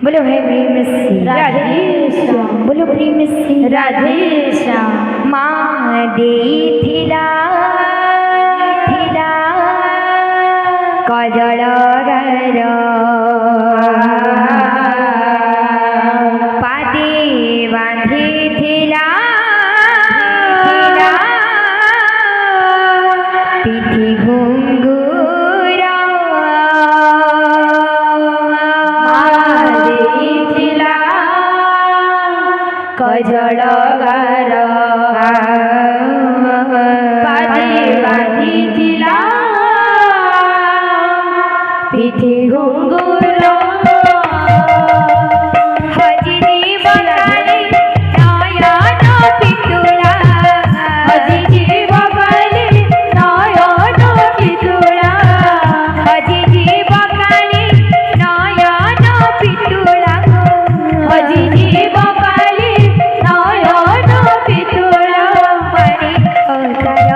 बोलो है प्रेम से राधे श्याम। बोलो प्रेम से राधे श्याम। माँ देथिला कजल गर पादे बांधिथिला पिठी घुंघुर कजल गर पादे बांधिथिला पिठी घुंघुर हजिरी बगाले नयन पितुला हजिरी बगाले नयन पितुला हजिरी बगाले नयन पितुला हजिरी बगाले नयन पितुला मणि अवतार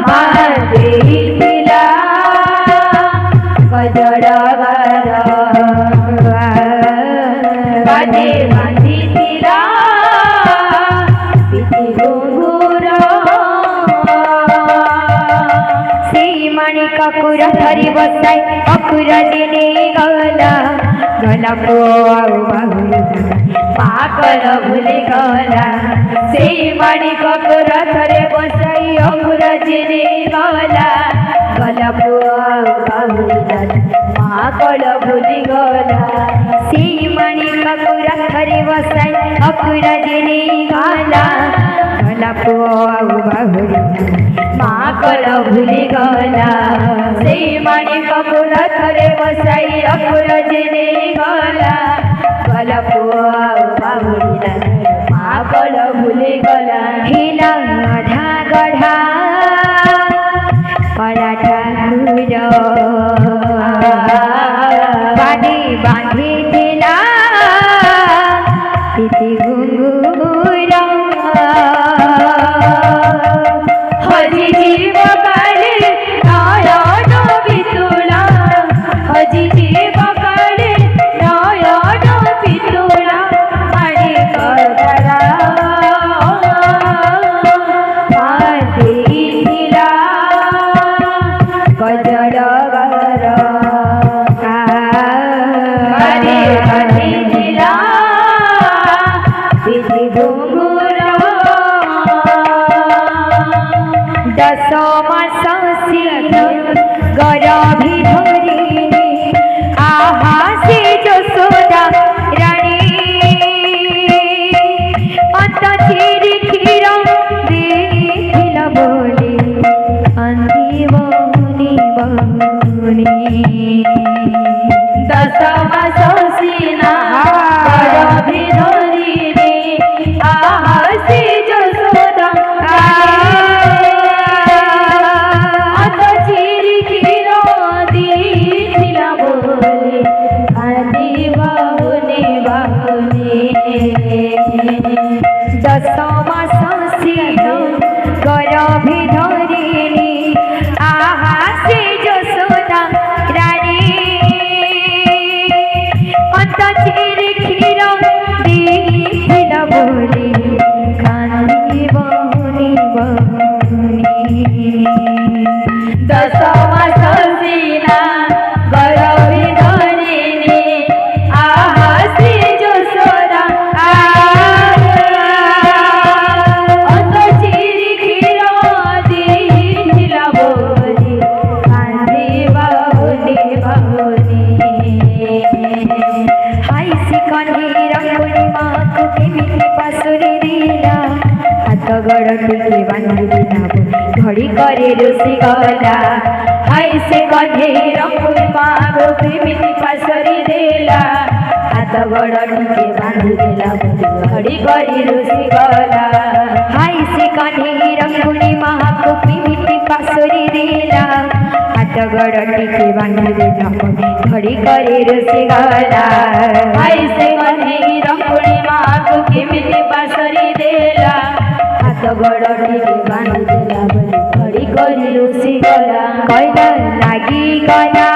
मादेथिला कजल गर पादे बांधिथिला पिठी घुंघुर श्री मणि ककुर धरी बसाई अकुर दिने गला गला पुआउ बाहुल पाकल भूली गला सेई मणि ककुर थरे बसाई अकुर जिने गला गला पाकल भूली गला श्री मणि ककुर धरी बसाई अकुर दिने गला गला पुआउ बाहुल पाकल भूली गला सेई मणि ककुर थरे बसाई अकुर जिने गला गला पाकल भूली गला हिला आधा गढ़ा पड़ा ठाकुर बादी बांधी दिला पिठी घुंघुर हजिरी बगाले नयन पितुला हजिरी बगाले नयन पितुला मणि कजरा मादेथिला कजल गर पादे बांधिथिला पिठी घुंघुर दशम संसिद गरभी धरिणी आहा से जसोदा रानी अंत क्षीर क्षीर देखिल बोली अंधी बनी बनी दशम संसिना गरभी धरिणी आहा से जसोदा अंत क्षीर क्षीर देखिला बोली अंधी बनी दशम संसिद गरभी धरिणी आहा से जसोदा रानी अंत क्षीर क्षीर देखिल बोली कांदी बनी बनी दशम संसिना गरभी धरिणी आहा से जसोदा अंत क्षीर क्षीर देखिला बोली कांदी बनी हाय सिकंदी रंगुली माँ को केमिति पासुरी दिला हाथ गड़ टिके बांधी दिला घड़ी करे रुसी गला हाय से कन्हे रंगुल मागो प्रेमिति पासरी देला हाथ गड़ टिके बांधी देला घड़ी करी रुसी गला हाय सिकंदी रंगुली माँ को केमिति पासुरी दिला हाथ गड़ टिके बांधी दिला घड़ी करे रुसी गला हाय से कन्हे रंगुल मागो प्रेमिति पासरी देला हाथ गड़ टिके बांधी देला घड़ी करी रुसी गला कैला लागी गला